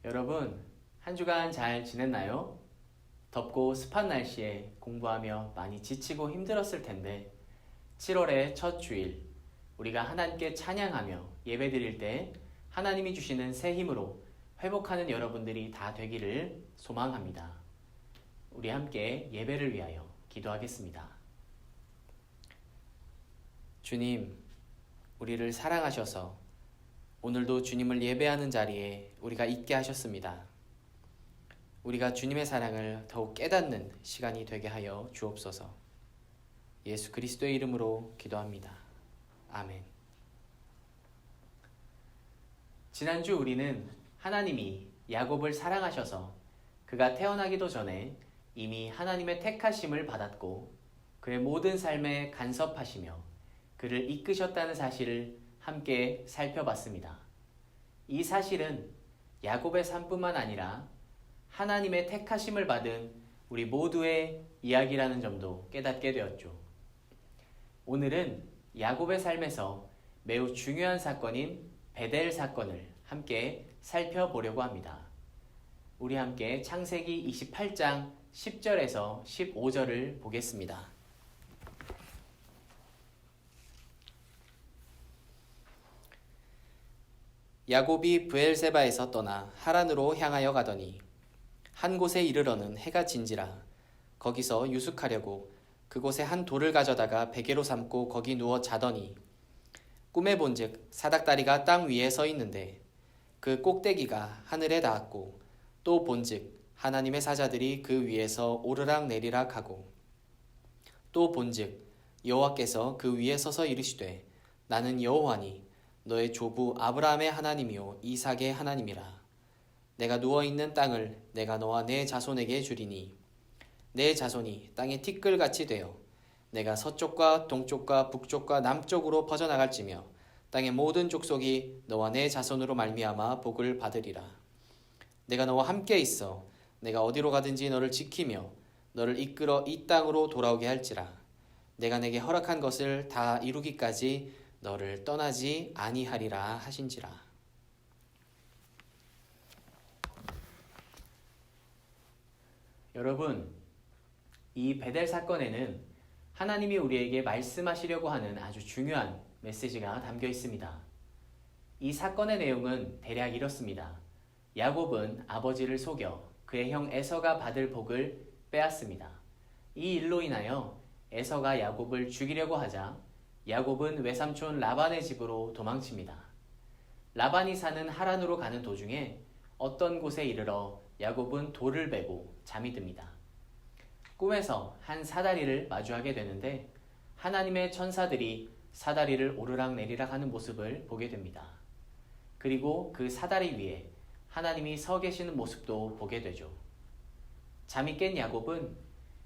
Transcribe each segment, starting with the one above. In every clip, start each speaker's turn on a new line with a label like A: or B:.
A: 여러분, 한 주간 잘 지냈나요? 덥고 습한 날씨에 공부하며 많이 지치고 힘들었을 텐데 7월의 첫 주일, 우리가 하나님께 찬양하며 예배드릴 때 하나님이 주시는 새 힘으로 회복하는 여러분들이 다 되기를 소망합니다. 우리 함께 예배를 위하여 기도하겠습니다. 주님, 우리를 사랑하셔서 오늘도 주님을 예배하는 자리에 우리가 있게 하셨습니다. 우리가 주님의 사랑을 더욱 깨닫는 시간이 되게 하여 주옵소서. 예수 그리스도의 이름으로 기도합니다. 아멘. 지난주 우리는 하나님이 야곱을 사랑하셔서 그가 태어나기도 전에 이미 하나님의 택하심을 받았고 그의 모든 삶에 간섭하시며 그를 이끄셨다는 사실을 함께 살펴봤습니다. 이 사실은 야곱의 삶뿐만 아니라 하나님의 택하심을 받은 우리 모두의 이야기라는 점도 깨닫게 되었죠. 오늘은 야곱의 삶에서 매우 중요한 사건인 베델 사건을 함께 살펴보려고 합니다. 우리 함께 창세기 28장 10절에서 15절을 보겠습니다. 야곱이 브엘세바에서 떠나 하란으로 향하여 가더니 한 곳에 이르러는 해가 진지라 거기서 유숙하려고 그곳에 한 돌을 가져다가 베개로 삼고 거기 누워 자더니 꿈에 본즉 사닥다리가 땅 위에 서 있는데 그 꼭대기가 하늘에 닿았고 또 본즉 하나님의 사자들이 그 위에서 오르락 내리락 하고 또 본즉 여호와께서 그 위에 서서 이르시되 나는 여호와니 너의 조부 아브라함의 하나님이요 이삭의 하나님이라. 내가 누워있는 땅을 내가 너와 내 자손에게 주리니 내 자손이 땅의 티끌같이 되어 내가 서쪽과 동쪽과 북쪽과 남쪽으로 퍼져나갈지며 땅의 모든 족속이 너와 내 자손으로 말미암아 복을 받으리라. 내가 너와 함께 있어 내가 어디로 가든지 너를 지키며 너를 이끌어 이 땅으로 돌아오게 할지라. 내가 내게 허락한 것을 다 이루기까지 너를 떠나지 아니하리라 하신지라. 여러분, 이 베델 사건에는 하나님이 우리에게 말씀하시려고 하는 아주 중요한 메시지가 담겨 있습니다. 이 사건의 내용은 대략 이렇습니다. 야곱은 아버지를 속여 그의 형 에서가 받을 복을 빼앗습니다. 이 일로 인하여 에서가 야곱을 죽이려고 하자 야곱은 외삼촌 라반의 집으로 도망칩니다. 라반이 사는 하란으로 가는 도중에 어떤 곳에 이르러 야곱은 돌을 베고 잠이 듭니다. 꿈에서 한 사다리를 마주하게 되는데 하나님의 천사들이 사다리를 오르락 내리락 하는 모습을 보게 됩니다. 그리고 그 사다리 위에 하나님이 서 계시는 모습도 보게 되죠. 잠이 깬 야곱은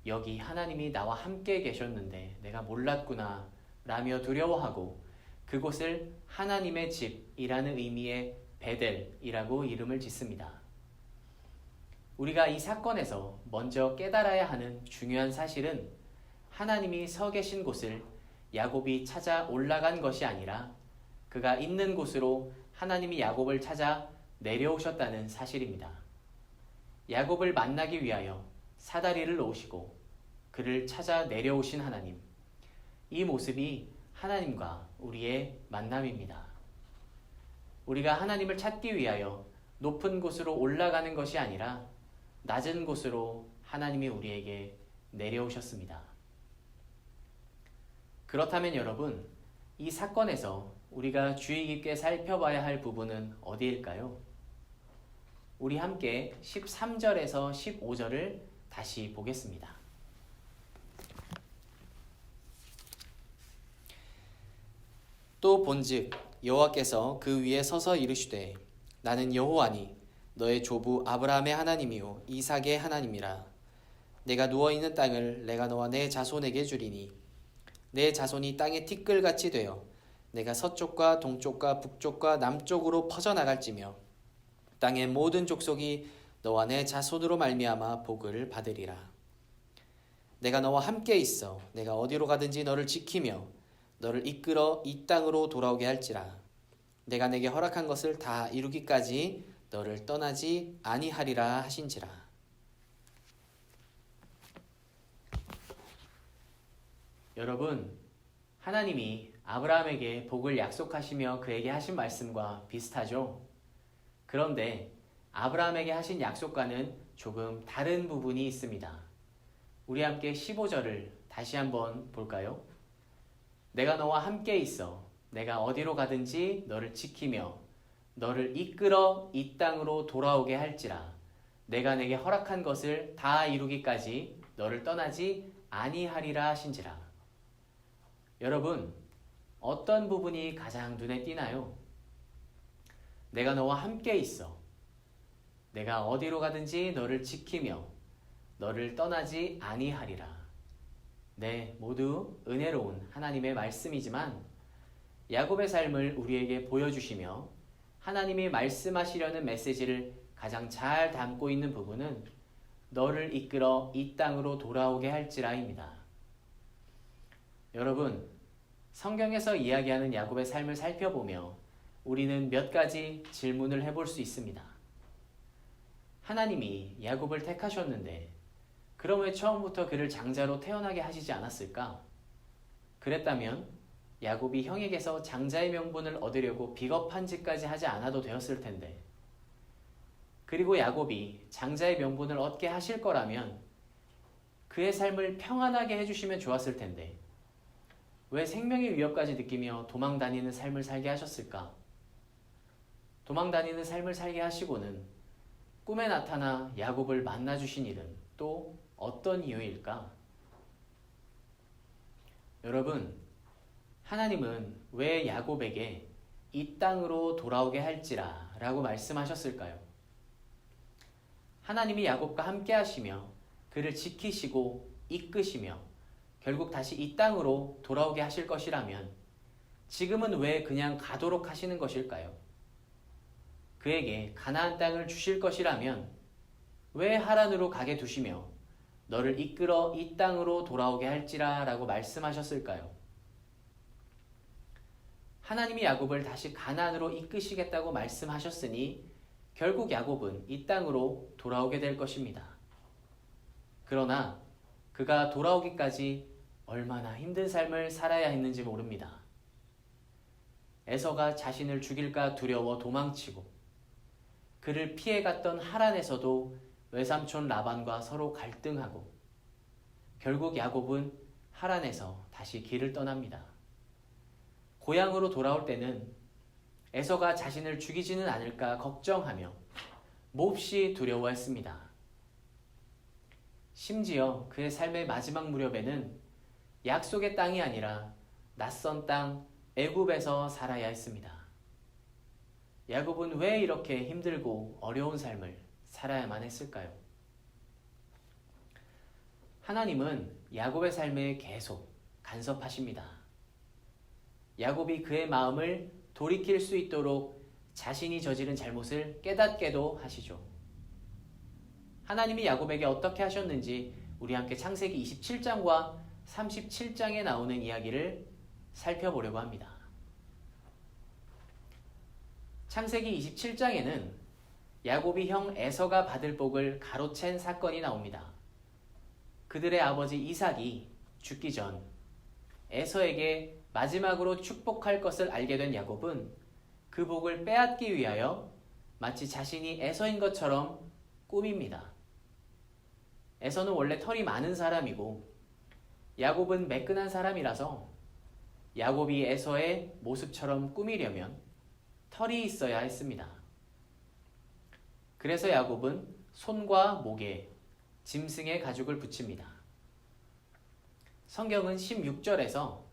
A: 여기 하나님이 나와 함께 계셨는데 내가 몰랐구나 라며 두려워하고 그곳을 하나님의 집이라는 의미의 베델이라고 이름을 짓습니다. 우리가 이 사건에서 먼저 깨달아야 하는 중요한 사실은 하나님이 서 계신 곳을 야곱이 찾아 올라간 것이 아니라 그가 있는 곳으로 하나님이 야곱을 찾아 내려오셨다는 사실입니다. 야곱을 만나기 위하여 사다리를 놓으시고 그를 찾아 내려오신 하나님. 이 모습이 하나님과 우리의 만남입니다. 우리가 하나님을 찾기 위하여 높은 곳으로 올라가는 것이 아니라 낮은 곳으로 하나님이 우리에게 내려오셨습니다. 그렇다면 여러분, 이 사건에서 우리가 주의 깊게 살펴봐야 할 부분은 어디일까요? 우리 함께 13절에서 15절을 다시 보겠습니다. 또 본즉 여호와께서 그 위에 서서 이르시되 나는 여호와니 너의 조부 아브라함의 하나님이요 이삭의 하나님이라. 내가 누워있는 땅을 내가 너와 내 자손에게 주리니 내 자손이 땅의 티끌같이 되어 내가 서쪽과 동쪽과 북쪽과 남쪽으로 퍼져나갈지며 땅의 모든 족속이 너와 내 자손으로 말미암아 복을 받으리라. 내가 너와 함께 있어 내가 어디로 가든지 너를 지키며 너를 이끌어 이 땅으로 돌아오게 할지라. 내가 내게 허락한 것을 다 이루기까지 너를 떠나지 아니하리라 하신지라. 여러분, 하나님이 아브라함에게 복을 약속하시며 그에게 하신 말씀과 비슷하죠? 그런데 아브라함에게 하신 약속과는 조금 다른 부분이 있습니다. 우리 함께 15절을 다시 한번 볼까요? 내가 너와 함께 있어 내가 어디로 가든지 너를 지키며 너를 이끌어 이 땅으로 돌아오게 할지라. 내가 내게 허락한 것을 다 이루기까지 너를 떠나지 아니하리라 하신지라. 여러분, 어떤 부분이 가장 눈에 띄나요? 내가 너와 함께 있어. 내가 어디로 가든지 너를 지키며 너를 떠나지 아니하리라. 네, 모두 은혜로운 하나님의 말씀이지만 야곱의 삶을 우리에게 보여주시며 하나님이 말씀하시려는 메시지를 가장 잘 담고 있는 부분은 너를 이끌어 이 땅으로 돌아오게 할지라입니다. 여러분, 성경에서 이야기하는 야곱의 삶을 살펴보며 우리는 몇 가지 질문을 해볼 수 있습니다. 하나님이 야곱을 택하셨는데 그럼 왜 처음부터 그를 장자로 태어나게 하시지 않았을까? 그랬다면 야곱이 형에게서 장자의 명분을 얻으려고 비겁한 짓까지 하지 않아도 되었을 텐데, 그리고 야곱이 장자의 명분을 얻게 하실 거라면 그의 삶을 평안하게 해주시면 좋았을 텐데 왜 생명의 위협까지 느끼며 도망 다니는 삶을 살게 하셨을까? 도망 다니는 삶을 살게 하시고는 꿈에 나타나 야곱을 만나주신 일은 또 어떤 이유일까? 여러분, 하나님은 왜 야곱에게 이 땅으로 돌아오게 할지라 라고 말씀하셨을까요? 하나님이 야곱과 함께 하시며 그를 지키시고 이끄시며 결국 다시 이 땅으로 돌아오게 하실 것이라면 지금은 왜 그냥 가도록 하시는 것일까요? 그에게 가나안 땅을 주실 것이라면 왜 하란으로 가게 두시며 너를 이끌어 이 땅으로 돌아오게 할지라 라고 말씀하셨을까요? 하나님이 야곱을 다시 가나안으로 이끄시겠다고 말씀하셨으니 결국 야곱은 이 땅으로 돌아오게 될 것입니다. 그러나 그가 돌아오기까지 얼마나 힘든 삶을 살아야 했는지 모릅니다. 에서가 자신을 죽일까 두려워 도망치고 그를 피해갔던 하란에서도 외삼촌 라반과 서로 갈등하고 결국 야곱은 하란에서 다시 길을 떠납니다. 고향으로 돌아올 때는 에서가 자신을 죽이지는 않을까 걱정하며 몹시 두려워했습니다. 심지어 그의 삶의 마지막 무렵에는 약속의 땅이 아니라 낯선 땅 애굽에서 살아야 했습니다. 야곱은 왜 이렇게 힘들고 어려운 삶을 살아야만 했을까요? 하나님은 야곱의 삶에 계속 간섭하십니다. 야곱이 그의 마음을 돌이킬 수 있도록 자신이 저지른 잘못을 깨닫게도 하시죠. 하나님이 야곱에게 어떻게 하셨는지 우리 함께 창세기 27장과 37장에 나오는 이야기를 살펴보려고 합니다. 창세기 27장에는 야곱이 형 에서가 받을 복을 가로챈 사건이 나옵니다. 그들의 아버지 이삭이 죽기 전 에서에게 마지막으로 축복할 것을 알게 된 야곱은 그 복을 빼앗기 위하여 마치 자신이 에서인 것처럼 꾸밉니다. 에서는 원래 털이 많은 사람이고 야곱은 매끈한 사람이라서 야곱이 에서의 모습처럼 꾸미려면 털이 있어야 했습니다. 그래서 야곱은 손과 목에 짐승의 가죽을 붙입니다. 성경은 16절에서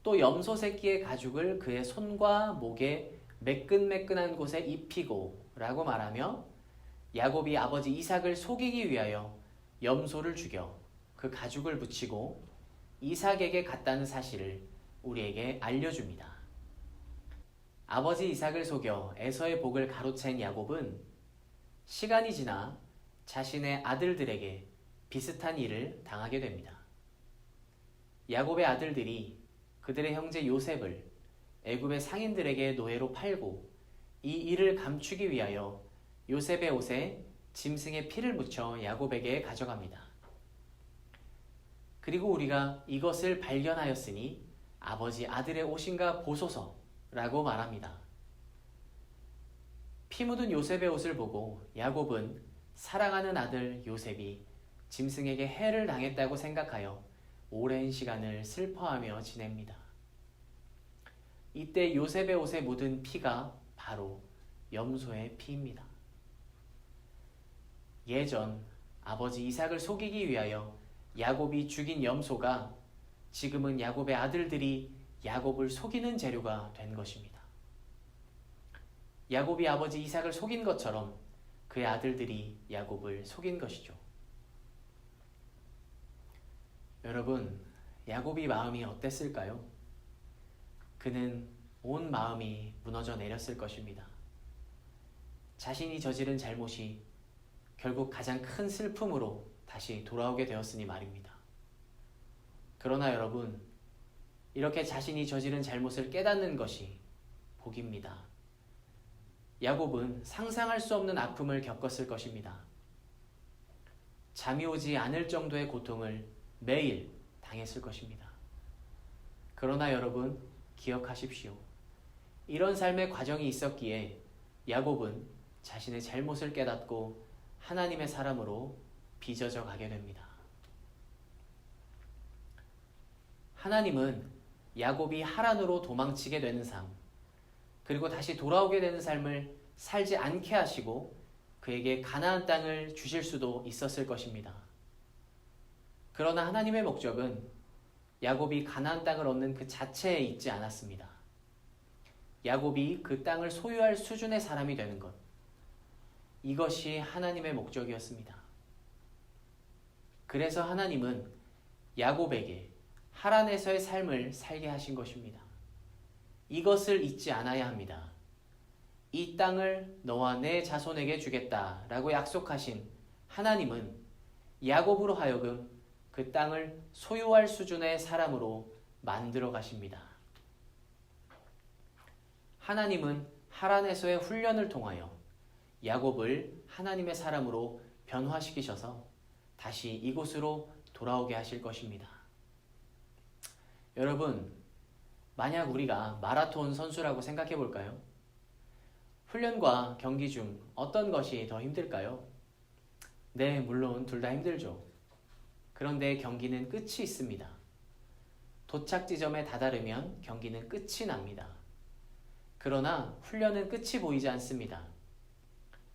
A: 또 염소 새끼의 가죽을 그의 손과 목에 매끈매끈한 곳에 입히고 라고 말하며 야곱이 아버지 이삭을 속이기 위하여 염소를 죽여 그 가죽을 붙이고 이삭에게 갔다는 사실을 우리에게 알려줍니다. 아버지 이삭을 속여 에서의 복을 가로챈 야곱은 시간이 지나 자신의 아들들에게 비슷한 일을 당하게 됩니다. 야곱의 아들들이 그들의 형제 요셉을 애굽의 상인들에게 노예로 팔고 이 일을 감추기 위하여 요셉의 옷에 짐승의 피를 묻혀 야곱에게 가져갑니다. 그리고 우리가 이것을 발견하였으니 아버지 아들의 옷인가 보소서라고 말합니다. 피 묻은 요셉의 옷을 보고 야곱은 사랑하는 아들 요셉이 짐승에게 해를 당했다고 생각하여 오랜 시간을 슬퍼하며 지냅니다. 이때 요셉의 옷에 묻은 피가 바로 염소의 피입니다. 예전 아버지 이삭을 속이기 위하여 야곱이 죽인 염소가 지금은 야곱의 아들들이 야곱을 속이는 재료가 된 것입니다. 야곱이 아버지 이삭을 속인 것처럼 그의 아들들이 야곱을 속인 것이죠. 여러분, 야곱이 마음이 어땠을까요? 그는 온 마음이 무너져 내렸을 것입니다. 자신이 저지른 잘못이 결국 가장 큰 슬픔으로 다시 돌아오게 되었으니 말입니다. 그러나 여러분, 이렇게 자신이 저지른 잘못을 깨닫는 것이 복입니다. 야곱은 상상할 수 없는 아픔을 겪었을 것입니다. 잠이 오지 않을 정도의 고통을 매일 당했을 것입니다. 그러나 여러분, 기억하십시오. 이런 삶의 과정이 있었기에 야곱은 자신의 잘못을 깨닫고 하나님의 사람으로 빚어져 가게 됩니다. 하나님은 야곱이 하란으로 도망치게 되는 삶, 그리고 다시 돌아오게 되는 삶을 살지 않게 하시고 그에게 가나안 땅을 주실 수도 있었을 것입니다. 그러나 하나님의 목적은 야곱이 가나안 땅을 얻는 그 자체에 있지 않았습니다. 야곱이 그 땅을 소유할 수준의 사람이 되는 것, 이것이 하나님의 목적이었습니다. 그래서 하나님은 야곱에게 하란에서의 삶을 살게 하신 것입니다. 이것을 잊지 않아야 합니다. 이 땅을 너와 내 자손에게 주겠다라고 약속하신 하나님은 야곱으로 하여금 그 땅을 소유할 수준의 사람으로 만들어 가십니다. 하나님은 하란에서의 훈련을 통하여 야곱을 하나님의 사람으로 변화시키셔서 다시 이곳으로 돌아오게 하실 것입니다. 여러분, 만약 우리가 마라톤 선수라고 생각해 볼까요? 훈련과 경기 중 어떤 것이 더 힘들까요? 네, 물론 둘 다 힘들죠. 그런데 경기는 끝이 있습니다. 도착 지점에 다다르면 경기는 끝이 납니다. 그러나 훈련은 끝이 보이지 않습니다.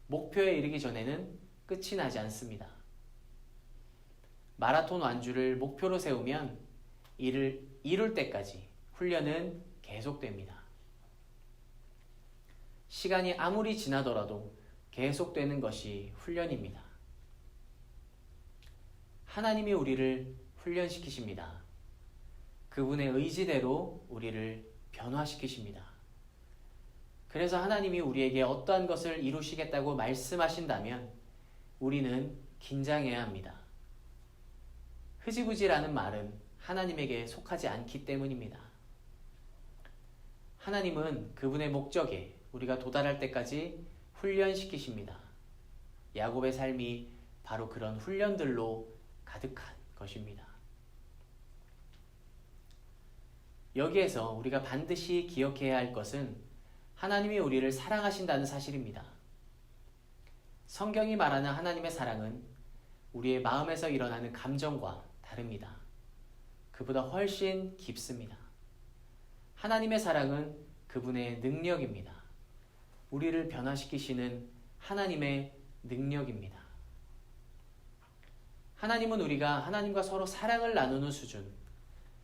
A: 목표에 이르기 전에는 끝이 나지 않습니다. 마라톤 완주를 목표로 세우면 이룰 때까지 훈련은 계속됩니다. 시간이 아무리 지나더라도 계속되는 것이 훈련입니다. 하나님이 우리를 훈련시키십니다. 그분의 의지대로 우리를 변화시키십니다. 그래서 하나님이 우리에게 어떠한 것을 이루시겠다고 말씀하신다면 우리는 긴장해야 합니다. 흐지부지라는 말은 하나님에게 속하지 않기 때문입니다. 하나님은 그분의 목적에 우리가 도달할 때까지 훈련시키십니다. 야곱의 삶이 바로 그런 훈련들로 가득한 것입니다. 여기에서 우리가 반드시 기억해야 할 것은 하나님이 우리를 사랑하신다는 사실입니다. 성경이 말하는 하나님의 사랑은 우리의 마음에서 일어나는 감정과 다릅니다. 그보다 훨씬 깊습니다. 하나님의 사랑은 그분의 능력입니다. 우리를 변화시키시는 하나님의 능력입니다. 하나님은 우리가 하나님과 서로 사랑을 나누는 수준,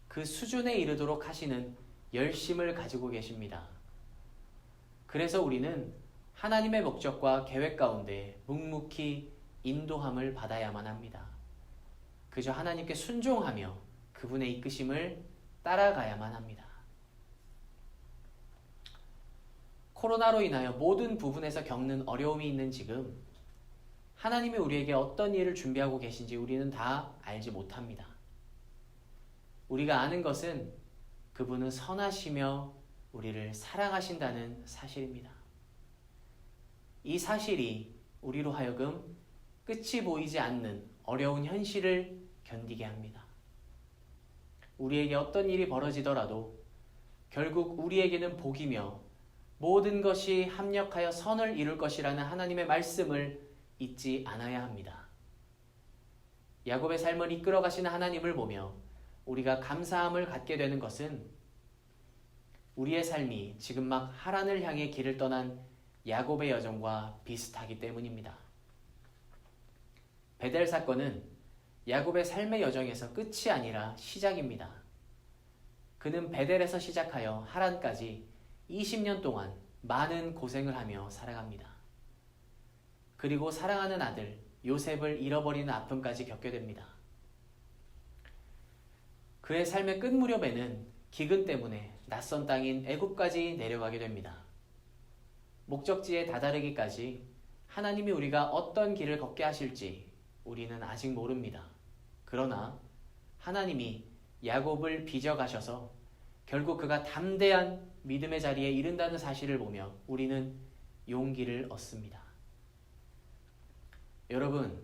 A: 그 수준에 이르도록 하시는 열심을 가지고 계십니다. 그래서 우리는 하나님의 목적과 계획 가운데 묵묵히 인도함을 받아야만 합니다. 그저 하나님께 순종하며 그분의 이끄심을 따라가야만 합니다. 코로나로 인하여 모든 부분에서 겪는 어려움이 있는 지금 하나님이 우리에게 어떤 일을 준비하고 계신지 우리는 다 알지 못합니다. 우리가 아는 것은 그분은 선하시며 우리를 사랑하신다는 사실입니다. 이 사실이 우리로 하여금 끝이 보이지 않는 어려운 현실을 견디게 합니다. 우리에게 어떤 일이 벌어지더라도 결국 우리에게는 복이며 모든 것이 합력하여 선을 이룰 것이라는 하나님의 말씀을 잊지 않아야 합니다. 야곱의 삶을 이끌어 가시는 하나님을 보며 우리가 감사함을 갖게 되는 것은 우리의 삶이 지금 막 하란을 향해 길을 떠난 야곱의 여정과 비슷하기 때문입니다. 베델 사건은 야곱의 삶의 여정에서 끝이 아니라 시작입니다. 그는 베델에서 시작하여 하란까지 20년 동안 많은 고생을 하며 살아갑니다. 그리고 사랑하는 아들 요셉을 잃어버리는 아픔까지 겪게 됩니다. 그의 삶의 끝 무렵에는 기근 때문에 낯선 땅인 애굽까지 내려가게 됩니다. 목적지에 다다르기까지 하나님이 우리가 어떤 길을 걷게 하실지 우리는 아직 모릅니다. 그러나 하나님이 야곱을 빚어가셔서 결국 그가 담대한 믿음의 자리에 이른다는 사실을 보며 우리는 용기를 얻습니다. 여러분,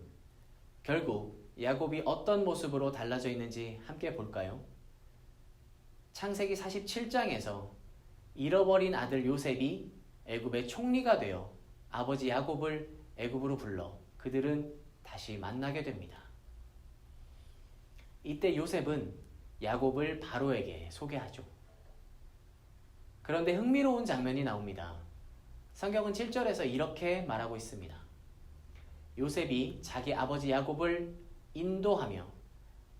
A: 결국 야곱이 어떤 모습으로 달라져 있는지 함께 볼까요? 창세기 47장에서 잃어버린 아들 요셉이 애굽의 총리가 되어 아버지 야곱을 애굽으로 불러 그들은 다시 만나게 됩니다. 이때 요셉은 야곱을 바로에게 소개하죠. 그런데 흥미로운 장면이 나옵니다. 성경은 7절에서 이렇게 말하고 있습니다. 요셉이 자기 아버지 야곱을 인도하며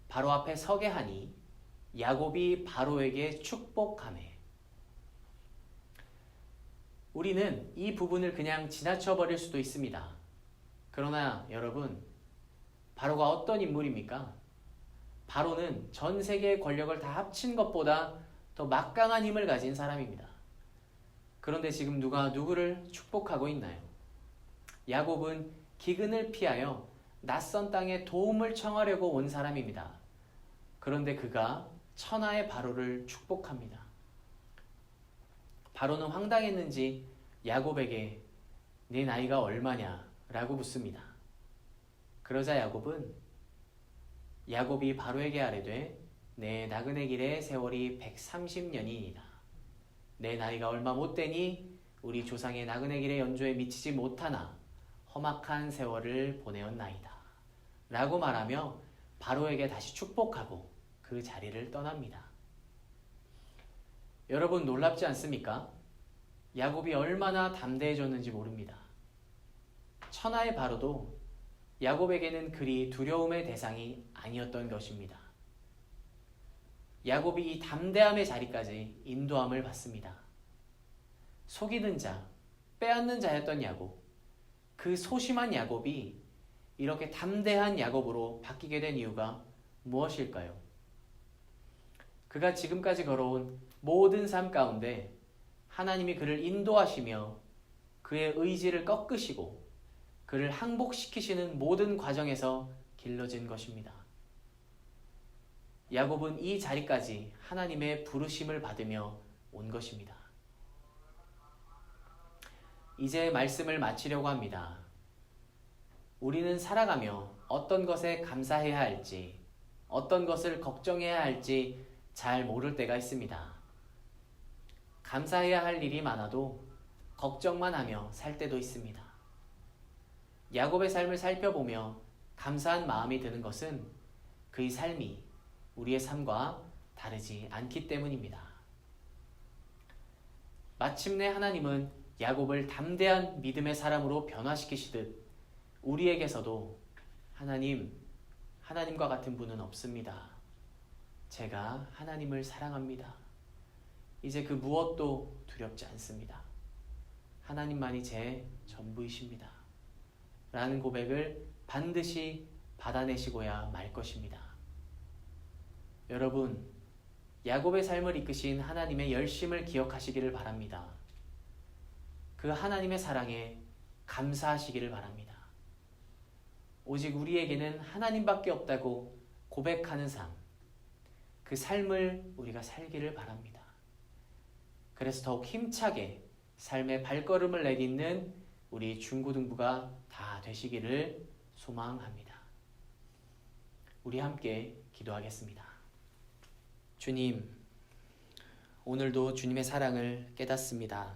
A: 바로 앞에 서게 하니 야곱이 바로에게 축복하매. 우리는 이 부분을 그냥 지나쳐 버릴 수도 있습니다. 그러나 여러분, 바로가 어떤 인물입니까? 바로는 전 세계의 권력을 다 합친 것보다 더 막강한 힘을 가진 사람입니다. 그런데 지금 누가 누구를 축복하고 있나요? 야곱은 기근을 피하여 낯선 땅에 도움을 청하려고 온 사람입니다. 그런데 그가 천하의 바로를 축복합니다. 바로는 황당했는지 야곱에게 네 나이가 얼마냐? 라고 묻습니다. 그러자 야곱이 바로에게 아뢰되 내 나그네 길의 세월이 130년이니라. 내 나이가 얼마 못되니 우리 조상의 나그네 길의 연조에 미치지 못하나 험악한 세월을 보내었나이다. 라고 말하며 바로에게 다시 축복하고 그 자리를 떠납니다. 여러분 놀랍지 않습니까? 야곱이 얼마나 담대해졌는지 모릅니다. 천하의 바로도 야곱에게는 그리 두려움의 대상이 아니었던 것입니다. 야곱이 이 담대함의 자리까지 인도함을 받습니다. 속이는 자, 빼앗는 자였던 야곱, 그 소심한 야곱이 이렇게 담대한 야곱으로 바뀌게 된 이유가 무엇일까요? 그가 지금까지 걸어온 모든 삶 가운데 하나님이 그를 인도하시며 그의 의지를 꺾으시고 그를 항복시키시는 모든 과정에서 길러진 것입니다. 야곱은 이 자리까지 하나님의 부르심을 받으며 온 것입니다. 이제 말씀을 마치려고 합니다. 우리는 살아가며 어떤 것에 감사해야 할지, 어떤 것을 걱정해야 할지 잘 모를 때가 있습니다. 감사해야 할 일이 많아도 걱정만 하며 살 때도 있습니다. 야곱의 삶을 살펴보며 감사한 마음이 드는 것은 그의 삶이 우리의 삶과 다르지 않기 때문입니다. 마침내 하나님은 야곱을 담대한 믿음의 사람으로 변화시키시듯 우리에게서도 하나님과 같은 분은 없습니다. 제가 하나님을 사랑합니다. 이제 그 무엇도 두렵지 않습니다. 하나님만이 제 전부이십니다. 라는 고백을 반드시 받아내시고야 말 것입니다. 여러분, 야곱의 삶을 이끄신 하나님의 열심을 기억하시기를 바랍니다. 그 하나님의 사랑에 감사하시기를 바랍니다. 오직 우리에게는 하나님밖에 없다고 고백하는 삶, 그 삶을 우리가 살기를 바랍니다. 그래서 더욱 힘차게 삶의 발걸음을 내딛는 우리 중고등부가 다 되시기를 소망합니다. 우리 함께 기도하겠습니다. 주님, 오늘도 주님의 사랑을 깨닫습니다.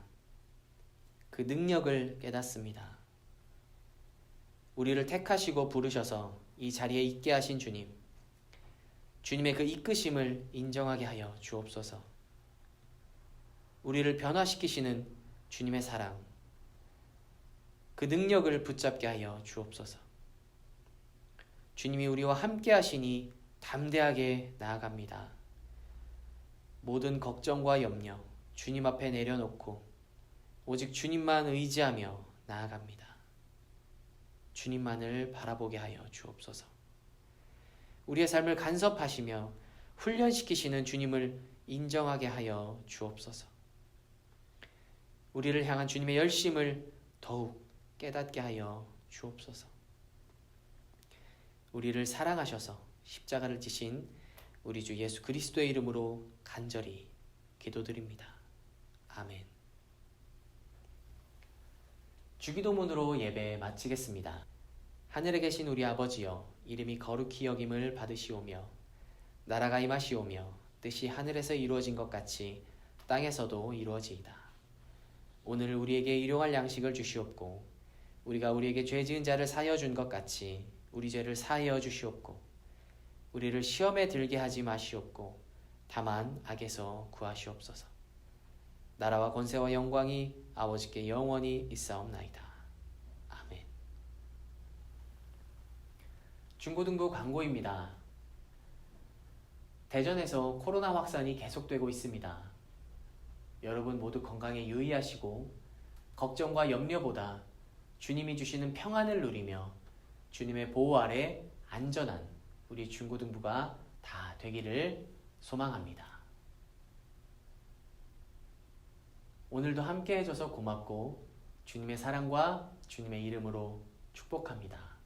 A: 그 능력을 깨닫습니다. 우리를 택하시고 부르셔서 이 자리에 있게 하신 주님, 주님의 그 이끄심을 인정하게 하여 주옵소서. 우리를 변화시키시는 주님의 사랑, 그 능력을 붙잡게 하여 주옵소서. 주님이 우리와 함께 하시니 담대하게 나아갑니다. 모든 걱정과 염려 주님 앞에 내려놓고 오직 주님만 의지하며 나아갑니다. 주님만을 바라보게 하여 주옵소서. 우리의 삶을 간섭하시며 훈련시키시는 주님을 인정하게 하여 주옵소서. 우리를 향한 주님의 열심을 더욱 깨닫게 하여 주옵소서. 우리를 사랑하셔서 십자가를 지신 우리 주 예수 그리스도의 이름으로 간절히 기도드립니다. 아멘. 주기도문으로 예배 마치겠습니다. 하늘에 계신 우리 아버지여, 이름이 거룩히 여김을 받으시오며 나라가 임하시오며 뜻이 하늘에서 이루어진 것 같이 땅에서도 이루어지이다. 오늘 우리에게 일용할 양식을 주시옵고 우리가 우리에게 죄 지은 자를 사하여 준 것 같이 우리 죄를 사하여 주시옵고 우리를 시험에 들게 하지 마시옵고 다만 악에서 구하시옵소서. 나라와 권세와 영광이 아버지께 영원히 있사옵나이다. 아멘. 중고등부 광고입니다. 대전에서 코로나 확산이 계속되고 있습니다. 여러분 모두 건강에 유의하시고 걱정과 염려보다 주님이 주시는 평안을 누리며 주님의 보호 아래 안전한 우리 중고등부가 다 되기를 소망합니다. 오늘도 함께 해줘서 고맙고 주님의 사랑과 주님의 이름으로 축복합니다.